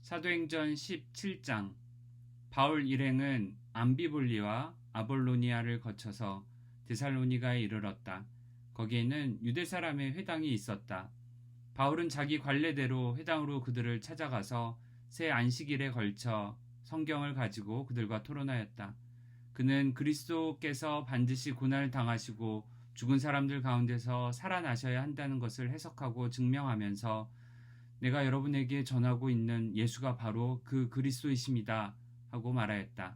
사도행전 17장. 바울 일행은 암비볼리와 아볼로니아를 거쳐서 데살로니가에 이르렀다. 거기에는 유대 사람의 회당이 있었다. 바울은 자기 관례대로 회당으로 그들을 찾아가서 새 안식일에 걸쳐 성경을 가지고 그들과 토론하였다. 그는 그리스도께서 반드시 고난을 당하시고 죽은 사람들 가운데서 살아나셔야 한다는 것을 해석하고 증명하면서 내가 여러분에게 전하고 있는 예수가 바로 그 그리스도이십니다 하고 말하였다.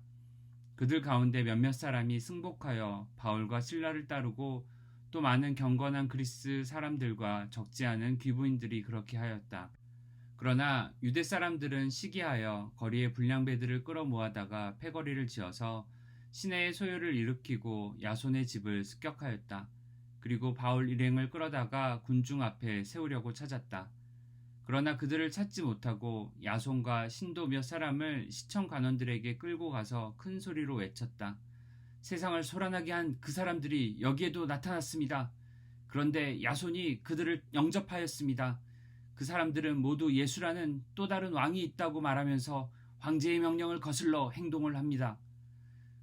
그들 가운데 몇몇 사람이 승복하여 바울과 실라를 따르고 또 많은 경건한 그리스 사람들과 적지 않은 귀부인들이 그렇게 하였다. 그러나 유대 사람들은 시기하여 거리에 불량배들을 끌어모아다가 패거리를 지어서 시내의 소요를 일으키고 야손의 집을 습격하였다. 그리고 바울 일행을 끌어다가 군중 앞에 세우려고 찾았다. 그러나 그들을 찾지 못하고 야손과 신도 몇 사람을 시청 관원들에게 끌고 가서 큰 소리로 외쳤다. 세상을 소란하게 한 그 사람들이 여기에도 나타났습니다. 그런데 야손이 그들을 영접하였습니다. 그 사람들은 모두 예수라는 또 다른 왕이 있다고 말하면서 황제의 명령을 거슬러 행동을 합니다.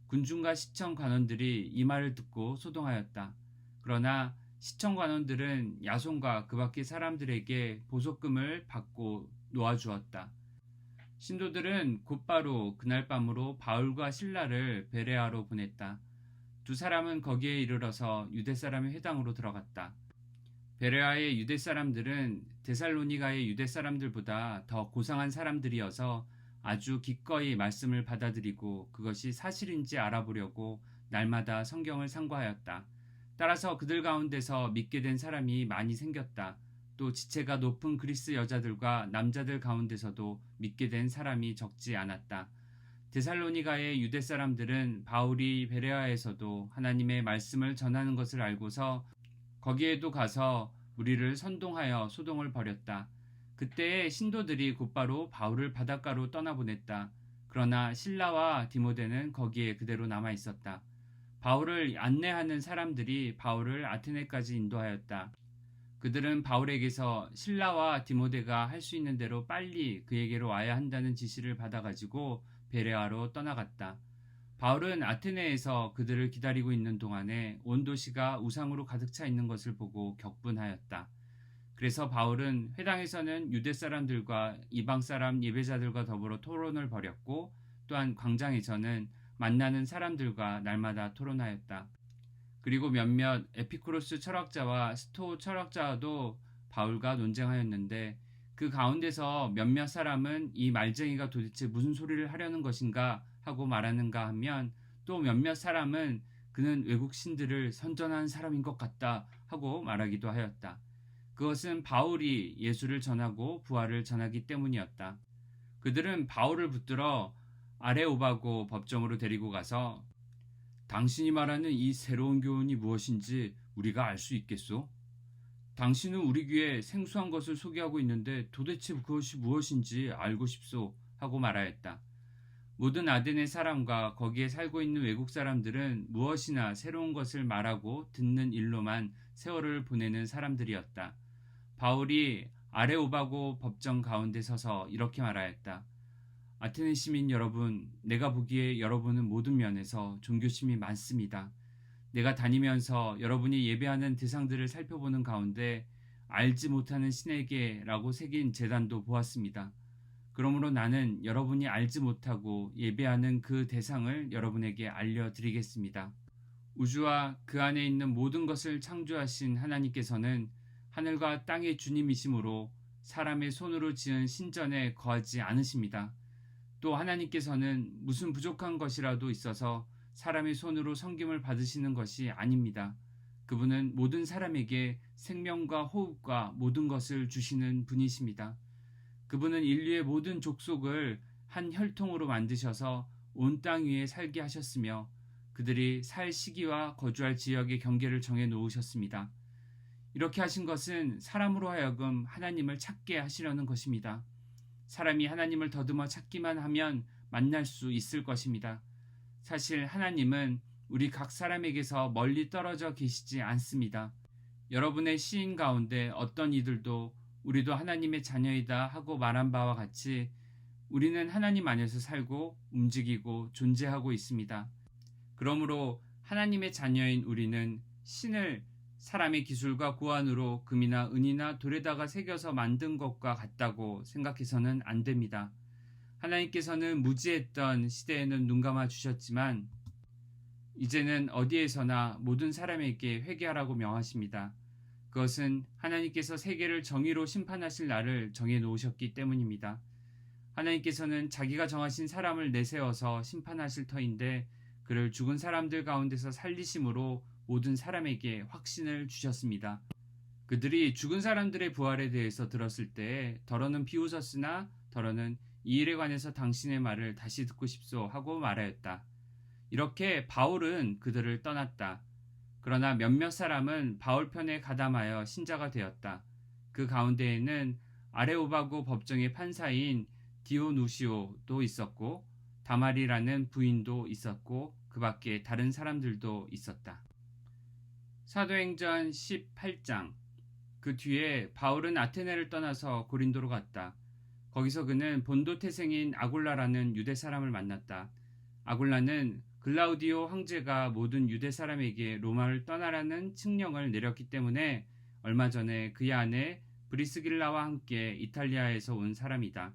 군중과 시청 관원들이 이 말을 듣고 소동하였다. 그러나 시청 관원들은 야손과 그 밖의 사람들에게 보석금을 받고 놓아주었다. 신도들은 곧바로 그날 밤으로 바울과 실라를 베레아로 보냈다. 두 사람은 거기에 이르러서 유대 사람의 회당으로 들어갔다. 베레아의 유대 사람들은 데살로니가의 유대 사람들보다 더 고상한 사람들이어서 아주 기꺼이 말씀을 받아들이고 그것이 사실인지 알아보려고 날마다 성경을 상고하였다. 따라서 그들 가운데서 믿게 된 사람이 많이 생겼다. 또 지체가 높은 그리스 여자들과 남자들 가운데서도 믿게 된 사람이 적지 않았다. 데살로니가의 유대 사람들은 바울이 베레아에서도 하나님의 말씀을 전하는 것을 알고서 거기에도 가서 무리를 선동하여 소동을 벌였다. 그때에 신도들이 곧바로 바울을 바닷가로 떠나보냈다. 그러나 실라와 디모데는 거기에 그대로 남아 있었다. 바울을 안내하는 사람들이 바울을 아테네까지 인도하였다. 그들은 바울에게서 실라와 디모데가 할 수 있는 대로 빨리 그에게로 와야 한다는 지시를 받아가지고 베레아로 떠나갔다. 바울은 아테네에서 그들을 기다리고 있는 동안에 온 도시가 우상으로 가득 차 있는 것을 보고 격분하였다. 그래서 바울은 회당에서는 유대 사람들과 이방 사람 예배자들과 더불어 토론을 벌였고 또한 광장에서는 만나는 사람들과 날마다 토론하였다. 그리고 몇몇 에피쿠로스 철학자와 스토 철학자도 바울과 논쟁하였는데 그 가운데서 몇몇 사람은 이 말쟁이가 도대체 무슨 소리를 하려는 것인가 하고 말하는가 하면 또 몇몇 사람은 그는 외국 신들을 선전하는 사람인 것 같다 하고 말하기도 하였다. 그것은 바울이 예수를 전하고 부활을 전하기 때문이었다. 그들은 바울을 붙들어 아레오바고 법정으로 데리고 가서 당신이 말하는 이 새로운 교훈이 무엇인지 우리가 알 수 있겠소? 당신은 우리 귀에 생소한 것을 소개하고 있는데 도대체 그것이 무엇인지 알고 싶소 하고 말하였다. 모든 아덴의 사람과 거기에 살고 있는 외국 사람들은 무엇이나 새로운 것을 말하고 듣는 일로만 세월을 보내는 사람들이었다. 바울이 아레오바고 법정 가운데 서서 이렇게 말하였다. 아테네 시민 여러분, 내가 보기에 여러분은 모든 면에서 종교심이 많습니다. 내가 다니면서 여러분이 예배하는 대상들을 살펴보는 가운데 알지 못하는 신에게라고 새긴 제단도 보았습니다. 그러므로 나는 여러분이 알지 못하고 예배하는 그 대상을 여러분에게 알려드리겠습니다. 우주와 그 안에 있는 모든 것을 창조하신 하나님께서는 하늘과 땅의 주님이시므로 사람의 손으로 지은 신전에 거하지 않으십니다. 또 하나님께서는 무슨 부족한 것이라도 있어서 사람의 손으로 섬김을 받으시는 것이 아닙니다. 그분은 모든 사람에게 생명과 호흡과 모든 것을 주시는 분이십니다. 그분은 인류의 모든 족속을 한 혈통으로 만드셔서 온 땅 위에 살게 하셨으며 그들이 살 시기와 거주할 지역의 경계를 정해 놓으셨습니다. 이렇게 하신 것은 사람으로 하여금 하나님을 찾게 하시려는 것입니다. 사람이 하나님을 더듬어 찾기만 하면 만날 수 있을 것입니다. 사실 하나님은 우리 각 사람에게서 멀리 떨어져 계시지 않습니다. 여러분의 시인 가운데 어떤 이들도 우리도 하나님의 자녀이다 하고 말한 바와 같이 우리는 하나님 안에서 살고 움직이고 존재하고 있습니다. 그러므로 하나님의 자녀인 우리는 신을 사람의 기술과 고안으로 금이나 은이나 돌에다가 새겨서 만든 것과 같다고 생각해서는 안 됩니다. 하나님께서는 무지했던 시대에는 눈 감아 주셨지만 이제는 어디에서나 모든 사람에게 회개하라고 명하십니다. 그것은 하나님께서 세계를 정의로 심판하실 날을 정해 놓으셨기 때문입니다. 하나님께서는 자기가 정하신 사람을 내세워서 심판하실 터인데 그를 죽은 사람들 가운데서 살리심으로 모든 사람에게 확신을 주셨습니다. 그들이 죽은 사람들의 부활에 대해서 들었을 때 더러는 비웃었으나 더러는 이 일에 관해서 당신의 말을 다시 듣고 싶소 하고 말하였다. 이렇게 바울은 그들을 떠났다. 그러나 몇몇 사람은 바울 편에 가담하여 신자가 되었다. 그 가운데에는 아레오바고 법정의 판사인 디오누시오도 있었고 다말이라는 부인도 있었고 그 밖에 다른 사람들도 있었다. 사도행전 18장. 그 뒤에 바울은 아테네를 떠나서 고린도로 갔다. 거기서 그는 본도 태생인 아굴라라는 유대 사람을 만났다. 아굴라는 글라우디오 황제가 모든 유대 사람에게 로마를 떠나라는 칙령을 내렸기 때문에 얼마 전에 그의 아내 브리스길라와 함께 이탈리아에서 온 사람이다.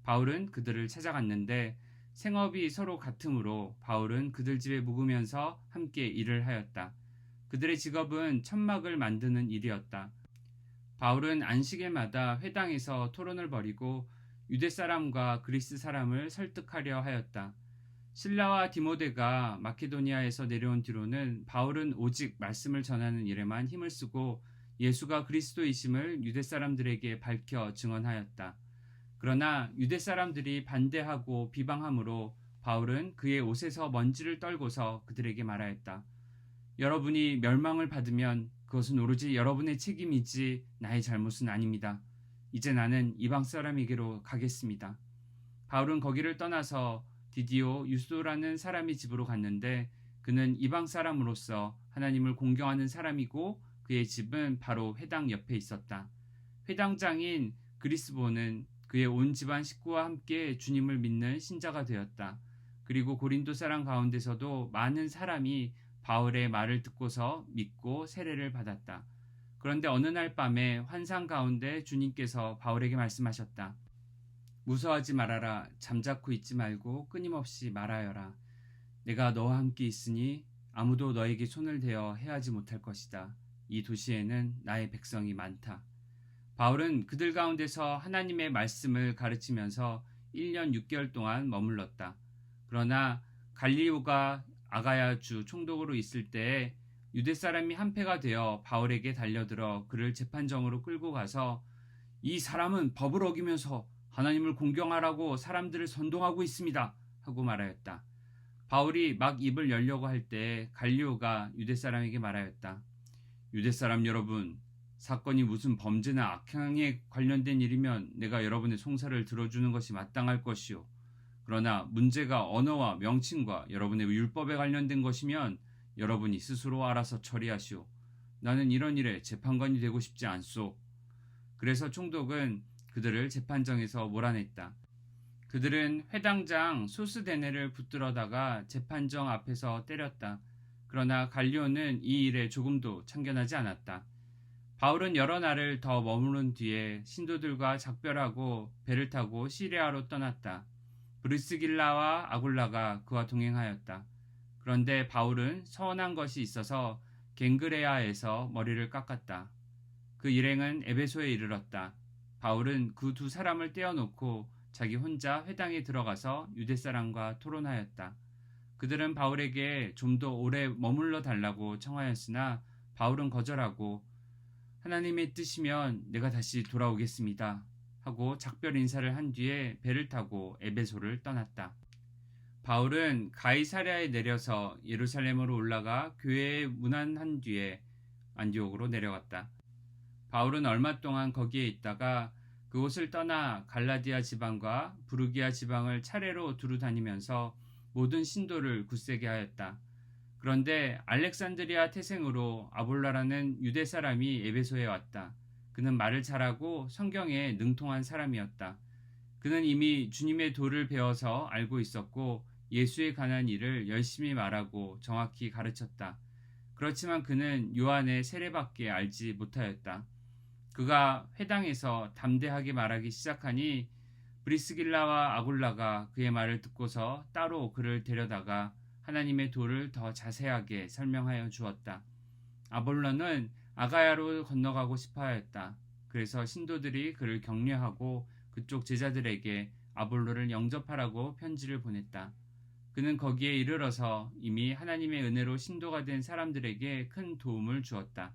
바울은 그들을 찾아갔는데 생업이 서로 같으므로 바울은 그들 집에 묵으면서 함께 일을 하였다. 그들의 직업은 천막을 만드는 일이었다. 바울은 안식일마다 회당에서 토론을 벌이고 유대 사람과 그리스 사람을 설득하려 하였다. 실라와 디모데가 마케도니아에서 내려온 뒤로는 바울은 오직 말씀을 전하는 일에만 힘을 쓰고 예수가 그리스도이심을 유대 사람들에게 밝혀 증언하였다. 그러나 유대 사람들이 반대하고 비방함으로 바울은 그의 옷에서 먼지를 떨고서 그들에게 말하였다. 여러분이 멸망을 받으면 그것은 오로지 여러분의 책임이지 나의 잘못은 아닙니다. 이제 나는 이방 사람에게로 가겠습니다. 바울은 거기를 떠나서 디디오 유스도라는 사람의 집으로 갔는데 그는 이방 사람으로서 하나님을 공경하는 사람이고 그의 집은 바로 회당 옆에 있었다. 회당장인 그리스보는 그의 온 집안 식구와 함께 주님을 믿는 신자가 되었다. 그리고 고린도 사람 가운데서도 많은 사람이 바울의 말을 듣고서 믿고 세례를 받았다. 그런데 어느 날 밤에 환상 가운데 주님께서 바울에게 말씀하셨다. 무서워하지 말아라. 잠자코 있지 말고 끊임없이 말하여라. 내가 너와 함께 있으니 아무도 너에게 손을 대어 해하지 못할 것이다. 이 도시에는 나의 백성이 많다. 바울은 그들 가운데서 하나님의 말씀을 가르치면서 1년 6개월 동안 머물렀다. 그러나 갈리오가 아가야 주 총독으로 있을 때에 유대 사람이 한패가 되어 바울에게 달려들어 그를 재판정으로 끌고 가서 이 사람은 법을 어기면서 하나님을 공경하라고 사람들을 선동하고 있습니다. 하고 말하였다. 바울이 막 입을 열려고 할 때 갈리오가 유대 사람에게 말하였다. 유대 사람 여러분, 사건이 무슨 범죄나 악행에 관련된 일이면 내가 여러분의 송사를 들어주는 것이 마땅할 것이요. 그러나 문제가 언어와 명칭과 여러분의 율법에 관련된 것이면 여러분이 스스로 알아서 처리하시오. 나는 이런 일에 재판관이 되고 싶지 않소. 그래서 총독은 그들을 재판정에서 몰아냈다. 그들은 회당장 소스데네를 붙들어다가 재판정 앞에서 때렸다. 그러나 갈리오는 이 일에 조금도 참견하지 않았다. 바울은 여러 날을 더 머무른 뒤에 신도들과 작별하고 배를 타고 시리아로 떠났다. 브리스길라와 아굴라가 그와 동행하였다. 그런데 바울은 서운한 것이 있어서 갱그레아에서 머리를 깎았다. 그 일행은 에베소에 이르렀다. 바울은 그 두 사람을 떼어놓고 자기 혼자 회당에 들어가서 유대 사람과 토론하였다. 그들은 바울에게 좀 더 오래 머물러 달라고 청하였으나 바울은 거절하고 하나님의 뜻이면 내가 다시 돌아오겠습니다 하고 작별 인사를 한 뒤에 배를 타고 에베소를 떠났다. 바울은 가이사랴에 내려서 예루살렘으로 올라가 교회에 문안한 뒤에 안디옥으로 내려갔다. 바울은 얼마 동안 거기에 있다가 그곳을 떠나 갈라디아 지방과 부르기아 지방을 차례로 두루 다니면서 모든 신도를 굳세게 하였다. 그런데 알렉산드리아 태생으로 아볼라라는 유대 사람이 에베소에 왔다. 그는 말을 잘하고 성경에 능통한 사람이었다. 그는 이미 주님의 도를 배워서 알고 있었고 예수에 관한 일을 열심히 말하고 정확히 가르쳤다. 그렇지만 그는 요한의 세례밖에 알지 못하였다. 그가 회당에서 담대하게 말하기 시작하니 브리스길라와 아굴라가 그의 말을 듣고서 따로 그를 데려다가 하나님의 도를 더 자세하게 설명하여 주었다. 아볼로는 아가야로 건너가고 싶어 하였다. 그래서 신도들이 그를 격려하고 그쪽 제자들에게 아볼로를 영접하라고 편지를 보냈다. 그는 거기에 이르러서 이미 하나님의 은혜로 신도가 된 사람들에게 큰 도움을 주었다.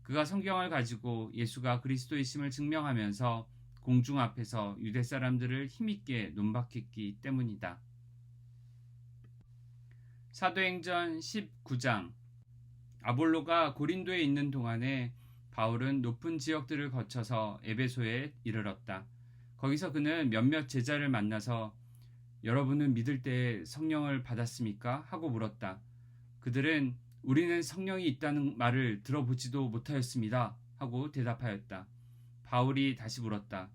그가 성경을 가지고 예수가 그리스도이심을 증명하면서 공중 앞에서 유대 사람들을 힘있게 논박했기 때문이다. 사도행전 19장. 아볼로가 고린도에 있는 동안에 바울은 높은 지역들을 거쳐서 에베소에 이르렀다. 거기서 그는 몇몇 제자를 만나서 여러분은 믿을 때 성령을 받았습니까? 하고 물었다. 그들은 우리는 성령이 있다는 말을 들어보지도 못하였습니다. 하고 대답하였다. 바울이 다시 물었다.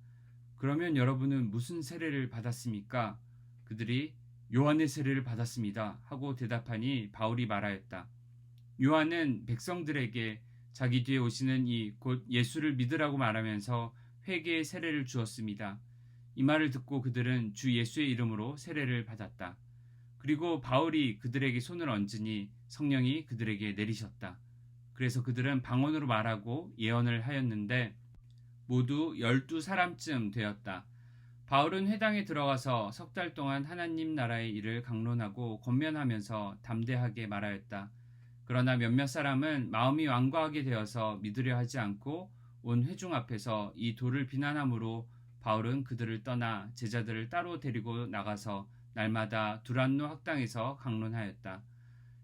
그러면 여러분은 무슨 세례를 받았습니까? 그들이 요한의 세례를 받았습니다. 하고 대답하니 바울이 말하였다. 요한은 백성들에게 자기 뒤에 오시는 이 곧 예수를 믿으라고 말하면서 회개의 세례를 주었습니다. 이 말을 듣고 그들은 주 예수의 이름으로 세례를 받았다. 그리고 바울이 그들에게 손을 얹으니 성령이 그들에게 내리셨다. 그래서 그들은 방언으로 말하고 예언을 하였는데 모두 12사람쯤 되었다. 바울은 회당에 들어가서 3달 동안 하나님 나라의 일을 강론하고 권면하면서 담대하게 말하였다. 그러나 몇몇 사람은 마음이 완고하게 되어서 믿으려 하지 않고 온 회중 앞에서 이 도를 비난함으로 바울은 그들을 떠나 제자들을 따로 데리고 나가서 날마다 두란노 학당에서 강론하였다.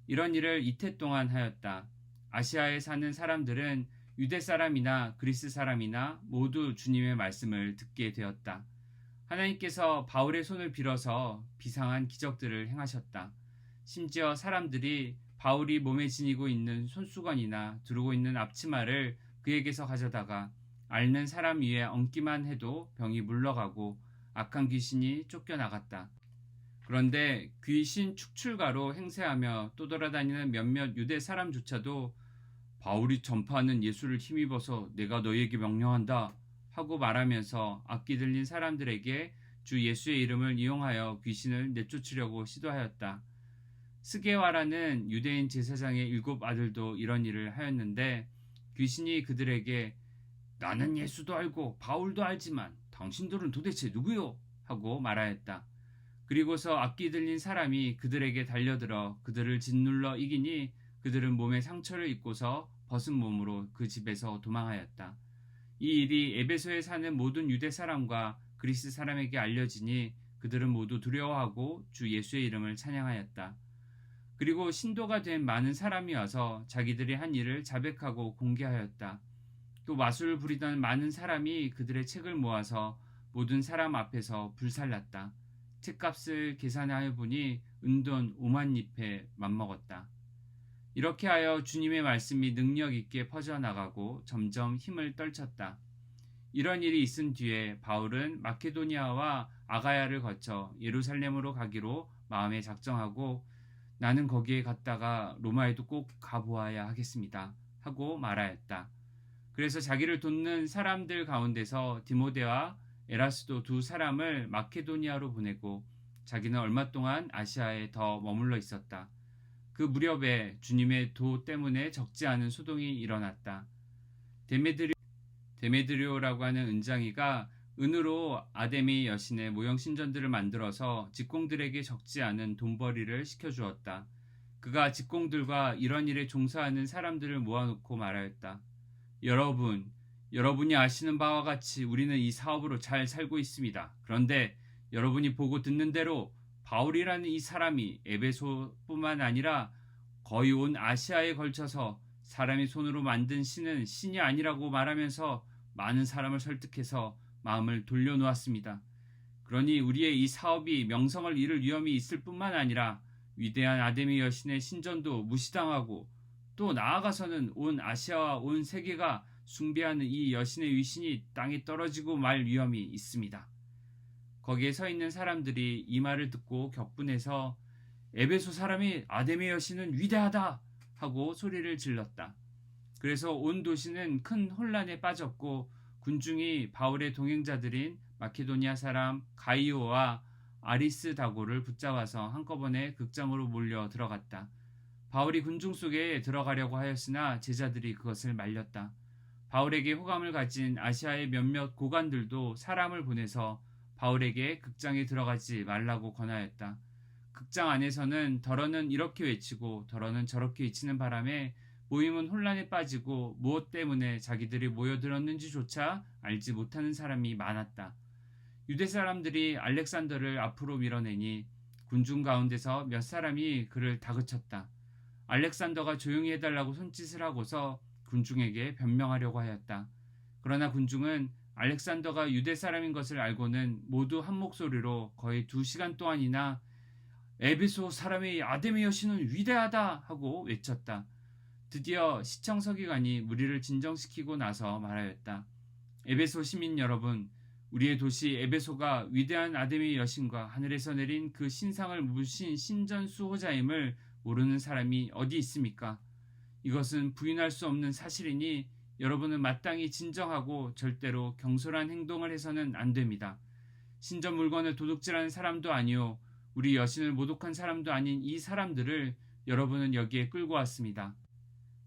이런 일을 이태 동안 하였다. 아시아에 사는 사람들은 유대 사람이나 그리스 사람이나 모두 주님의 말씀을 듣게 되었다. 하나님께서 바울의 손을 빌어서 비상한 기적들을 행하셨다. 심지어 사람들이 바울이 몸에 지니고 있는 손수건이나 두르고 있는 앞치마를 그에게서 가져다가 앓는 사람 위에 얹기만 해도 병이 물러가고 악한 귀신이 쫓겨나갔다. 그런데 귀신 축출가로 행세하며 떠돌아다니는 몇몇 유대 사람조차도 바울이 전파하는 예수를 힘입어서 내가 너희에게 명령한다 하고 말하면서 악기 들린 사람들에게 주 예수의 이름을 이용하여 귀신을 내쫓으려고 시도하였다. 스게와라는 유대인 제사장의 7 아들도 이런 일을 하였는데 귀신이 그들에게 나는 예수도 알고 바울도 알지만 당신들은 도대체 누구요? 하고 말하였다. 그리고서 악기 들린 사람이 그들에게 달려들어 그들을 짓눌러 이기니 그들은 몸에 상처를 입고서 벗은 몸으로 그 집에서 도망하였다. 이 일이 에베소에 사는 모든 유대 사람과 그리스 사람에게 알려지니 그들은 모두 두려워하고 주 예수의 이름을 찬양하였다. 그리고 신도가 된 많은 사람이 와서 자기들이 한 일을 자백하고 공개하였다. 또 마술을 부리던 많은 사람이 그들의 책을 모아서 모든 사람 앞에서 불살랐다. 책값을 계산하여 보니 은돈 5만 잎에 맞먹었다. 이렇게 하여 주님의 말씀이 능력 있게 퍼져나가고 점점 힘을 떨쳤다. 이런 일이 있은 뒤에 바울은 마케도니아와 아가야를 거쳐 예루살렘으로 가기로 마음에 작정하고 나는 거기에 갔다가 로마에도 꼭 가보아야 하겠습니다. 하고 말하였다. 그래서 자기를 돕는 사람들 가운데서 디모데와 에라스도 2 사람을 마케도니아로 보내고 자기는 얼마 동안 아시아에 더 머물러 있었다. 그 무렵에 주님의 도 때문에 적지 않은 소동이 일어났다. 데메드리오라고 하는 은장이가 은으로 아데미 여신의 모형 신전들을 만들어서 직공들에게 적지 않은 돈벌이를 시켜주었다. 그가 직공들과 이런 일에 종사하는 사람들을 모아놓고 말하였다. 여러분이 아시는 바와 같이 우리는 이 사업으로 잘 살고 있습니다. 그런데 여러분이 보고 듣는 대로 바울이라는 이 사람이 에베소뿐만 아니라 거의 온 아시아에 걸쳐서 사람의 손으로 만든 신은 신이 아니라고 말하면서 많은 사람을 설득해서 마음을 돌려놓았습니다. 그러니 우리의 이 사업이 명성을 잃을 위험이 있을 뿐만 아니라 위대한 아데미 여신의 신전도 무시당하고 또 나아가서는 온 아시아와 온 세계가 숭배하는 이 여신의 위신이 땅에 떨어지고 말 위험이 있습니다. 거기에 서 있는 사람들이 이 말을 듣고 격분해서 에베소 사람이 아데미 여신은 위대하다 하고 소리를 질렀다. 그래서 온 도시는 큰 혼란에 빠졌고 군중이 바울의 동행자들인 마케도니아 사람 가이오와 아리스다고를 붙잡아서 한꺼번에 극장으로 몰려 들어갔다. 바울이 군중 속에 들어가려고 하였으나 제자들이 그것을 말렸다. 바울에게 호감을 가진 아시아의 몇몇 고관들도 사람을 보내서 바울에게 극장에 들어가지 말라고 권하였다. 극장 안에서는 더러는 이렇게 외치고 더러는 저렇게 외치는 바람에 모임은 혼란에 빠지고 무엇 때문에 자기들이 모여들었는지조차 알지 못하는 사람이 많았다. 유대 사람들이 알렉산더를 앞으로 밀어내니 군중 가운데서 몇 사람이 그를 다그쳤다. 알렉산더가 조용히 해달라고 손짓을 하고서 군중에게 변명하려고 하였다. 그러나 군중은 알렉산더가 유대 사람인 것을 알고는 모두 한 목소리로 거의 2시간 동안이나 에베소 사람의 아데미 여신은 위대하다 하고 외쳤다. 드디어 시청 서기관이 무리를 진정시키고 나서 말하였다. 에베소 시민 여러분, 우리의 도시 에베소가 위대한 아데미 여신과 하늘에서 내린 그 신상을 모신 신전 수호자임을 모르는 사람이 어디 있습니까? 이것은 부인할 수 없는 사실이니 여러분은 마땅히 진정하고 절대로 경솔한 행동을 해서는 안 됩니다. 신전 물건을 도둑질하는 사람도 아니요 우리 여신을 모독한 사람도 아닌 이 사람들을 여러분은 여기에 끌고 왔습니다.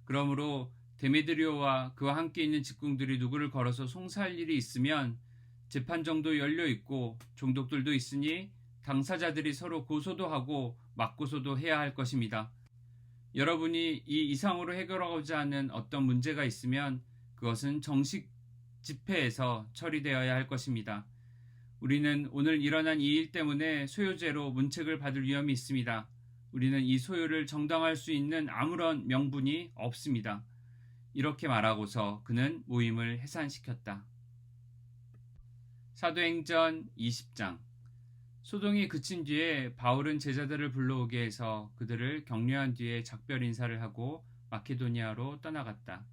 그러므로 데메드리오와 그와 함께 있는 직궁들이 누구를 걸어서 송사할 일이 있으면 재판정도 열려 있고 종독들도 있으니 당사자들이 서로 고소도 하고 맞고소도 해야 할 것입니다. 여러분이 이 이상으로 해결하고자 하는 어떤 문제가 있으면 그것은 정식 집회에서 처리되어야 할 것입니다. 우리는 오늘 일어난 이 일 때문에 소요죄로 문책을 받을 위험이 있습니다. 우리는 이 소요를 정당화할 수 있는 아무런 명분이 없습니다. 이렇게 말하고서 그는 모임을 해산시켰다. 사도행전 20장. 소동이 그친 뒤에 바울은 제자들을 불러오게 해서 그들을 격려한 뒤에 작별 인사를 하고 마케도니아로 떠나갔다.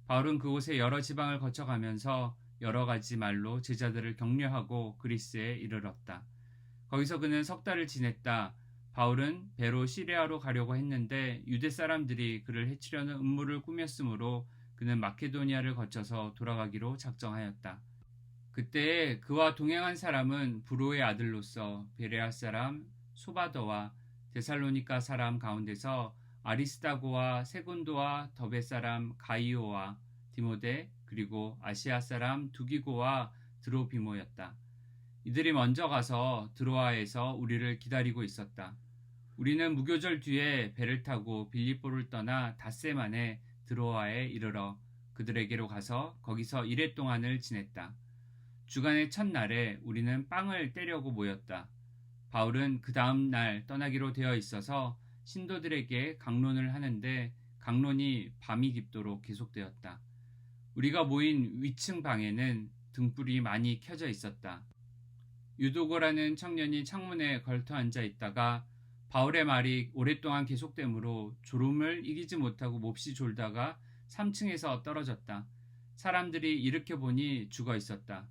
바울은 그곳에 여러 지방을 거쳐가면서 여러 가지 말로 제자들을 격려하고 그리스에 이르렀다. 거기서 그는 석 달을 지냈다. 바울은 배로 시리아로 가려고 했는데 유대 사람들이 그를 해치려는 음모를 꾸몄으므로 그는 마케도니아를 거쳐서 돌아가기로 작정하였다. 그때에 그와 동행한 사람은 브로의 아들로서 베레아 사람 소바더와 데살로니가 사람 가운데서 아리스다고와 세곤도와 더베 사람 가이오와 디모데 그리고 아시아 사람 두기고와 드로비모였다. 이들이 먼저 가서 드로아에서 우리를 기다리고 있었다. 우리는 무교절 뒤에 배를 타고 빌립보를 떠나 닷새 만에 드로아에 이르러 그들에게로 가서 거기서 이레 동안을 지냈다. 주간의 첫날에 우리는 빵을 떼려고 모였다. 바울은 그 다음 날 떠나기로 되어 있어서 신도들에게 강론을 하는데 강론이 밤이 깊도록 계속되었다. 우리가 모인 위층 방에는 등불이 많이 켜져 있었다. 유도고라는 청년이 창문에 걸터 앉아 있다가 바울의 말이 오랫동안 계속되므로 졸음을 이기지 못하고 몹시 졸다가 3층에서 떨어졌다. 사람들이 일으켜 보니 죽어 있었다.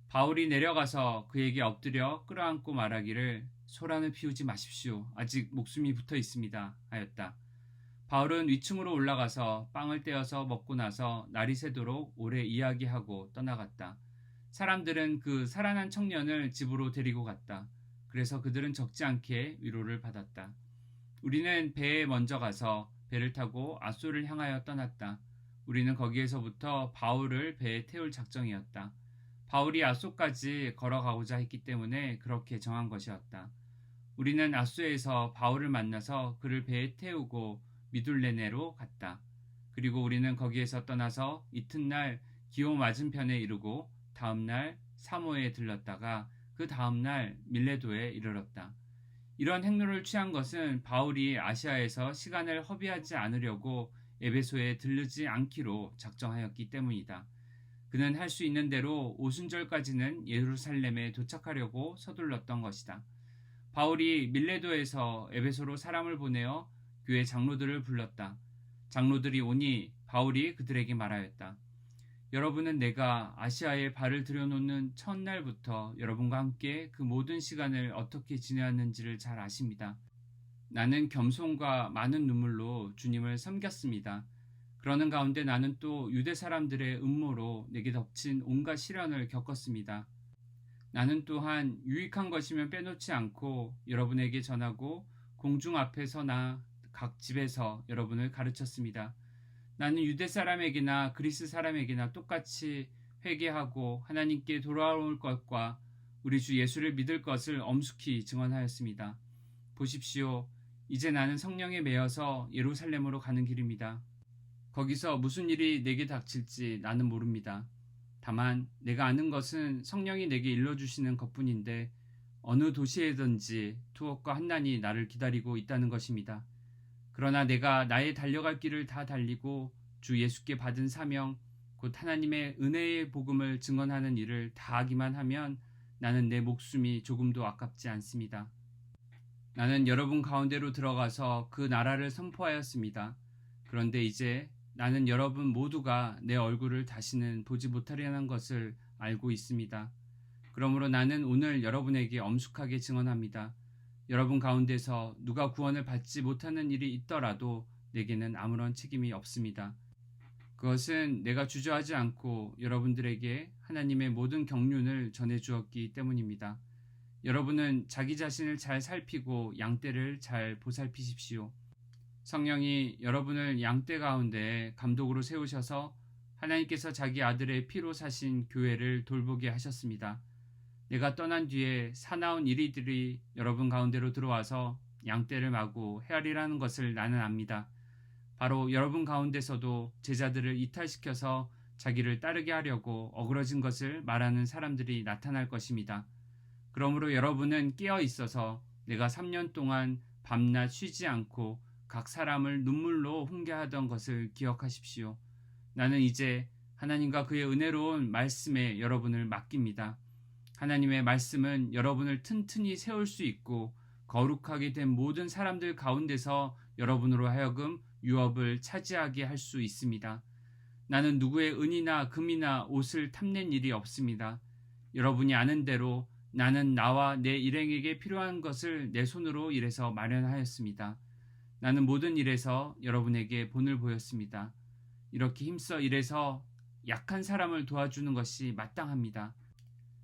바울이 내려가서 그에게 엎드려 끌어안고 말하기를 소란을 피우지 마십시오. 아직 목숨이 붙어 있습니다. 하였다. 바울은 위층으로 올라가서 빵을 떼어서 먹고 나서 날이 새도록 오래 이야기하고 떠나갔다. 사람들은 그 살아난 청년을 집으로 데리고 갔다. 그래서 그들은 적지 않게 위로를 받았다. 우리는 배에 먼저 가서 배를 타고 아소를 향하여 떠났다. 우리는 거기에서부터 바울을 배에 태울 작정이었다. 바울이 아소까지 걸어가고자 했기 때문에 그렇게 정한 것이었다. 우리는 아소에서 바울을 만나서 그를 배에 태우고 미둘레네로 갔다. 그리고 우리는 거기에서 떠나서 이튿날 기호 맞은편에 이르고 다음날 사모에 들렀다가 그 다음날 밀레도에 이르렀다. 이런 행로를 취한 것은 바울이 아시아에서 시간을 허비하지 않으려고 에베소에 들르지 않기로 작정하였기 때문이다. 그는 할 수 있는 대로 오순절까지는 예루살렘에 도착하려고 서둘렀던 것이다. 바울이 밀레도에서 에베소로 사람을 보내어 교회 장로들을 불렀다. 장로들이 오니 바울이 그들에게 말하였다. 여러분은 내가 아시아에 발을 들여놓는 첫날부터 여러분과 함께 그 모든 시간을 어떻게 지내왔는지를 잘 아십니다. 나는 겸손과 많은 눈물로 주님을 섬겼습니다. 그러는 가운데 나는 또 유대 사람들의 음모로 내게 덮친 온갖 시련을 겪었습니다. 나는 또한 유익한 것이면 빼놓지 않고 여러분에게 전하고 공중 앞에서나 각 집에서 여러분을 가르쳤습니다. 나는 유대 사람에게나 그리스 사람에게나 똑같이 회개하고 하나님께 돌아올 것과 우리 주 예수를 믿을 것을 엄숙히 증언하였습니다. 보십시오. 이제 나는 성령에 매여서 예루살렘으로 가는 길입니다. 거기서 무슨 일이 내게 닥칠지 나는 모릅니다. 다만 내가 아는 것은 성령이 내게 일러주시는 것뿐인데 어느 도시에든지 투옥과 환난이 나를 기다리고 있다는 것입니다. 그러나 내가 나의 달려갈 길을 다 달리고 주 예수께 받은 사명, 곧 하나님의 은혜의 복음을 증언하는 일을 다하기만 하면 나는 내 목숨이 조금도 아깝지 않습니다. 나는 여러분 가운데로 들어가서 그 나라를 선포하였습니다. 그런데 이제 나는 여러분 모두가 내 얼굴을 다시는 보지 못하려는 것을 알고 있습니다. 그러므로 나는 오늘 여러분에게 엄숙하게 증언합니다. 여러분 가운데서 누가 구원을 받지 못하는 일이 있더라도 내게는 아무런 책임이 없습니다. 그것은 내가 주저하지 않고 여러분들에게 하나님의 모든 경륜을 전해주었기 때문입니다. 여러분은 자기 자신을 잘 살피고 양떼를 잘 보살피십시오. 성령이 여러분을 양떼 가운데 감독으로 세우셔서 하나님께서 자기 아들의 피로 사신 교회를 돌보게 하셨습니다. 내가 떠난 뒤에 사나운 이리들이 여러분 가운데로 들어와서 양떼를 마구 헤아리라는 것을 나는 압니다. 바로 여러분 가운데서도 제자들을 이탈시켜서 자기를 따르게 하려고 어그러진 것을 말하는 사람들이 나타날 것입니다. 그러므로 여러분은 깨어 있어서 내가 3년 동안 밤낮 쉬지 않고 각 사람을 눈물로 훈계하던 것을 기억하십시오. 나는 이제 하나님과 그의 은혜로운 말씀에 여러분을 맡깁니다. 하나님의 말씀은 여러분을 튼튼히 세울 수 있고 거룩하게 된 모든 사람들 가운데서 여러분으로 하여금 유업을 차지하게 할 수 있습니다. 나는 누구의 은이나 금이나 옷을 탐낸 일이 없습니다. 여러분이 아는 대로 나는 나와 내 일행에게 필요한 것을 내 손으로 일해서 마련하였습니다. 나는 모든 일에서 여러분에게 본을 보였습니다. 이렇게 힘써 일해서 약한 사람을 도와주는 것이 마땅합니다.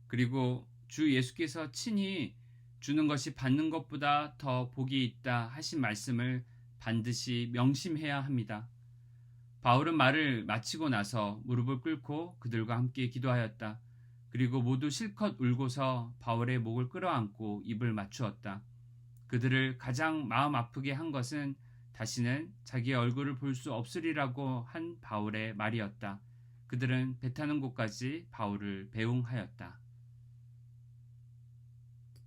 그리고 주 예수께서 친히 주는 것이 받는 것보다 더 복이 있다 하신 말씀을 반드시 명심해야 합니다. 바울은 말을 마치고 나서 무릎을 꿇고 그들과 함께 기도하였다. 그리고 모두 실컷 울고서 바울의 목을 끌어안고 입을 맞추었다. 그들을 가장 마음 아프게 한 것은 다시는 자기의 얼굴을 볼 수 없으리라고 한 바울의 말이었다. 그들은 배 타는 곳까지 바울을 배웅하였다.